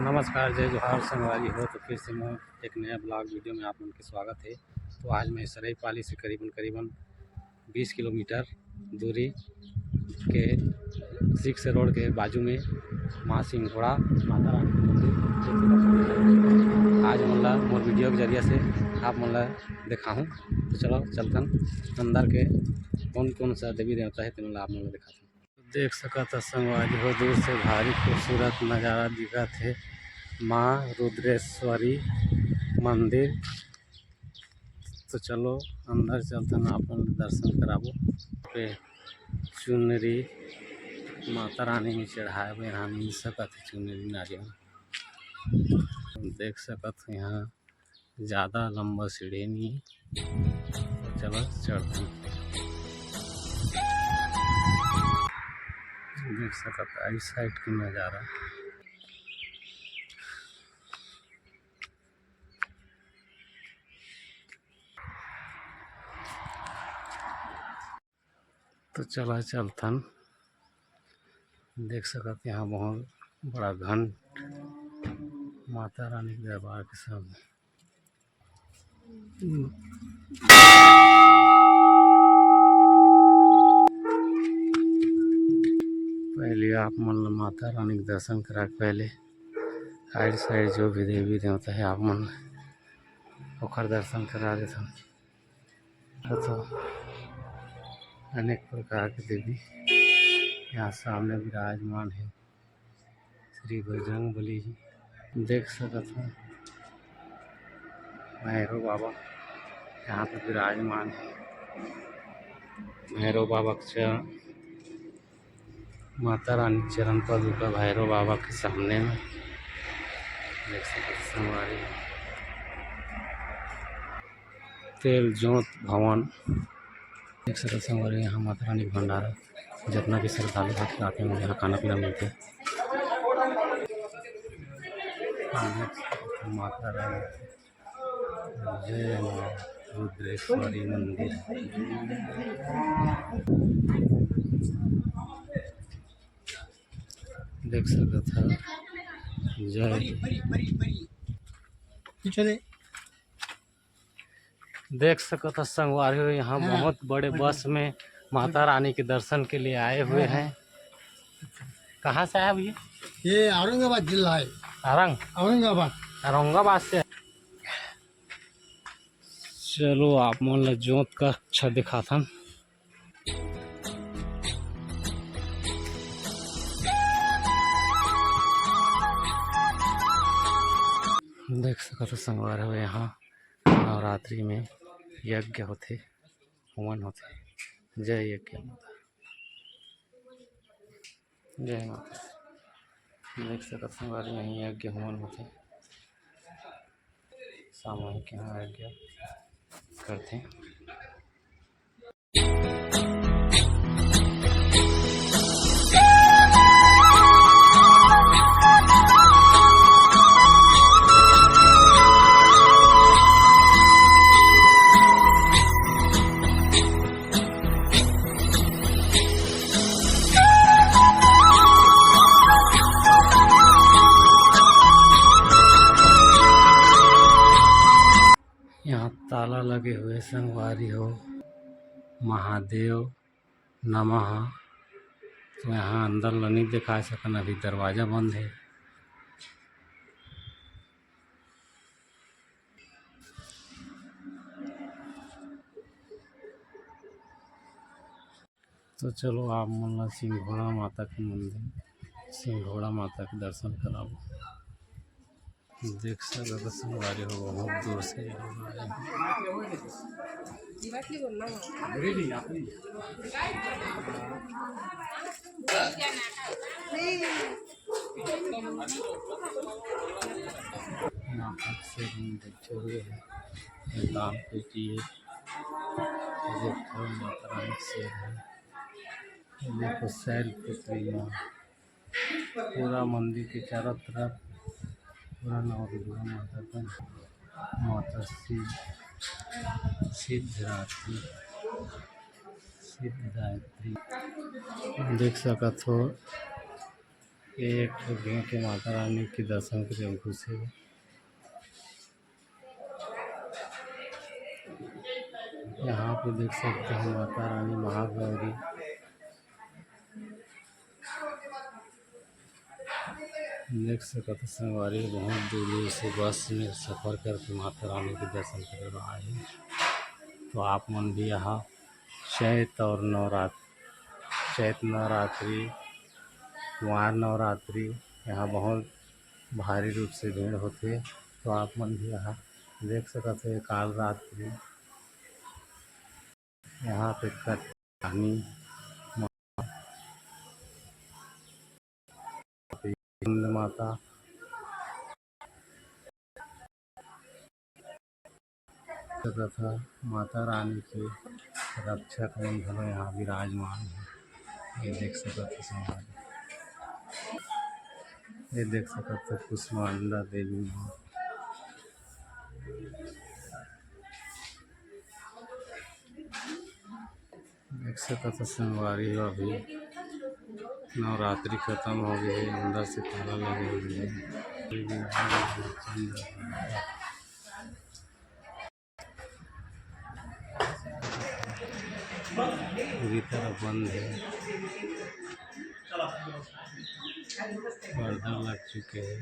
नमस्कार, जय जोहार संगवारी हो। तो फिर से मैं एक नया ब्लॉग वीडियो में आप लोगों का स्वागत है। तो आज मैं सरायपाली से करीबन 20 किलोमीटर दूरी के सिक्स रोड के बाजू में माँ सिंघोड़ा माता रानी के मंदिर आज मतलब मोर वीडियो के जरिए से आप मतलब देखा हूँ। तो चलो चलतन अंदर के कौन कौन सा देवी देवता है तो मतलब आप मतलब दिखाता हूँ। देख सकता संगवारी हो, दूर से भारी खूबसूरत नज़ारा दिखत है। माँ रुद्रेश्वरी मंदिर। तो चलो अंदर चलतन अपन दर्शन कराबो। पे चुनरी माता रानी में चढ़ाए हुए यहाँ मिल सकत है। चुनरी नारियल देख सकत हो। यहाँ ज़्यादा लंबा सीढ़ी नहीं है। तो चलो चढ़ते देख सकत इस साइड की नज़ारा। तो चला चलतन देख सकत यहाँ बहुत बड़ा घंट माता रानी के दरबार के सामने। पहले आप मन माता रानी के दर्शन करा के पहले साइड जो भी देवी देवता है आप मन ओकर दर्शन करा देता। तो अनेक प्रकार के देवी यहाँ सामने विराजमान है। श्री बजरंगबली जी देख सकते हैं। भैरव बाबा यहाँ पर विराजमान है। भैरव बाबा के चरण माता रानी चरण पद का भैरव बाबा के सामने में देख सकते संगवारी। तेल जोत भवन देख सकते संगवारी। यहाँ माता रानी का भंडारा जितना भी श्रद्धालु भक्त आते हैं यहाँ खाना पीना मिलते हैं। माता रानी जय माँ रुद्रेश्वरी मंदिर देख सकते था। जय देख सकते संगवारी हो। यहाँ बहुत बड़े बस में माता रानी के दर्शन के लिए आए हुए हैं। कहाँ से आया भैया? ये औरंगाबाद जिला है। औरंगाबाद से। चलो आप मन जोत का अच्छा दिखा था। देख सकते संगवार हो। यहाँ नवरात्रि में यज्ञ होते हवन होते। जय यज्ञ माता जय माता। देख सकते संगवार यहीं यज्ञ हवन होते सामूहिक यहाँ यज्ञ करते हैं। यहाँ ताला लगे हुए संगवारी हो। महादेव नमः। तो यहाँ अंदर नहीं दिखा सकन, अभी दरवाज़ा बंद है। तो चलो आप मन सिंघोड़ा माता के मंदिर सिंघोड़ा माता के दर्शन कराओ। देख सकते संगवारी हो बहुत दूर से यहाँ तक से बैठे हुए हैं। दाम पेटी है। माता रानी से है। देखो सेल्फी पूरा मंदिर के चारों तरफ पूरा नौ दुर्गा माता का माता सिद्धरात्रि देख सकत हो। ये एक ठो भीम के माता रानी के दर्शन के लिए घुसे। यहाँ पे देख सकते हैं माता रानी महागौरी। देख सकते संगवारी बहुत दूर दूर से बस में सफ़र करके माता रानी के दर्शन करे आए हैं। तो आप मन भी यहाँ चैत नवरात्रि, कुंवार नवरात्रि यहाँ बहुत भारी रूप से भीड़ होती। तो आप मन भी यहाँ देख सकते हैं। काल रात्रि यहाँ पे कहानी माता तथा माता रानी के रक्षक बंधन यहाँ विराजमान है। ये देख सकते समाज, ये देख सकते कुष्मांडा देवी माँ। देख सकते संगवारी हो। अभी नवरात्रि खत्म हो गई है, अंदर से ताला लगे हुए हैं। पूरी तरह बंद है, पर्दा लग चुके हैं।